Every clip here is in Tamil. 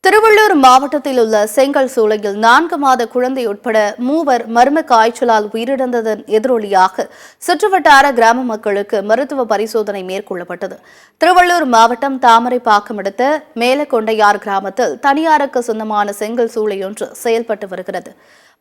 திருவள்ளூர் மாவட்டத்தில் உள்ள செங்கல் சூளையில் 4 மாத குழந்தை உட்பட 3 மர்ம காய்ச்சலால் உயிரிழந்ததன் எதிரொலியாக சுற்றுவட்டார கிராம மக்களுக்கு மருத்துவ பரிசோதனை மேற்கொள்ளப்பட்டது. திருவள்ளூர் மாவட்டம் தாமரைப்பாக்கம் அடுத்த மேலக்கொண்டையார் கிராமத்தில் தனியாருக்கு சொந்தமான செங்கல் சூளையொன்று செயல்பட்டு வருகிறது.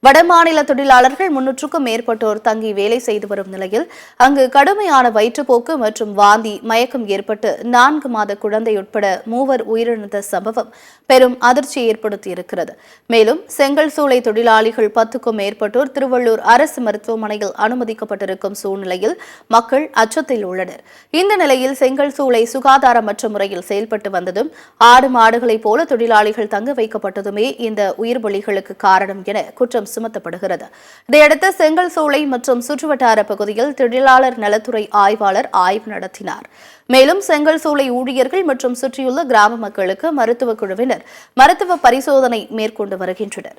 வடமாநில தொழிலாளர்கள் 300க்கும் மேற்பட்டோர் தங்கி வேலை செய்து வரும் நிலையில் அங்கு கடுமையான வயிற்றுப்போக்கு மற்றும் வாந்தி, மயக்கம் ஏற்பட்டு 4 மாத குழந்தை உட்பட 3 உயிரிழந்த சம்பவம் பெரும் அதிர்ச்சியை ஏற்படுத்தியிருக்கிறது. மேலும் செங்கல் சூளை தொழிலாளிகள் 10க்கும் மேற்பட்டோர் திருவள்ளூர் அரசு மருத்துவமனையில் அனுமதிக்கப்பட்டிருக்கும் சூழ்நிலையில் மக்கள் அச்சத்தில் உள்ளனர். இந்த நிலையில் செங்கல் சூளை சுகாதாரமற்ற முறையில் செயல்பட்டு வந்ததும், ஆடு மாடுகளைப் போல தொழிலாளிகள் தங்க வைக்கப்பட்டதுமே இந்த உயிர் பலிகளுக்கு காரணம் என குற்றம் சுமத்தப்படுகிறது. இதையடுத்து செங்கல் சூளை மற்றும் சுற்றுவட்டார பகுதியில் தொழிலாளர் நலத்துறை ஆய்வாளர் ஆய்வு நடத்தினார். மேலும் செங்கல் சூளை ஊழியர்கள் மற்றும் சுற்றியுள்ள கிராம மக்களுக்கு மருத்துவ குழுவினர் மருத்துவ பரிசோதனை மேற்கொண்டு வருகின்றனர்.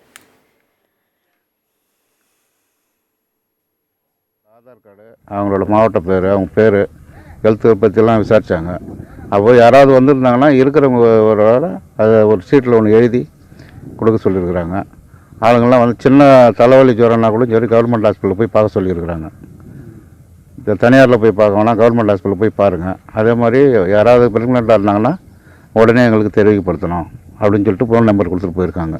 ஆதார் கார்டு, அவங்களோட மாவட்ட பேர், அவங்க பேர், ஹெல்த் பற்றிலாம் விசாரித்தாங்க. அப்போ யாராவது வந்திருந்தாங்கன்னா இருக்கிறவங்களோட அதை ஒரு சீட்டில் ஒன்று எழுதி கொடுக்க சொல்லியிருக்கிறாங்க. ஆளுங்கள்லாம் வந்து சின்ன தலைவலி ஜுரம்னா கூட சரி கவர்மெண்ட் ஹாஸ்பிட்டலில் போய் பார்க்க சொல்லியிருக்கிறாங்க. இந்த தனியாரில் போய் பார்க்க வேணாம், கவர்மெண்ட் ஹாஸ்பிட்டலில் போய் பாருங்கள். அதே மாதிரி யாராவது ப்ரெக்னெண்ட்டாக இருந்தாங்கன்னா உடனே எங்களுக்கு தெரிவிக்கப்படுத்தணும் அப்படின்னு சொல்லிட்டு ஃபோன் நம்பர் கொடுத்துட்டு போயிருக்காங்க.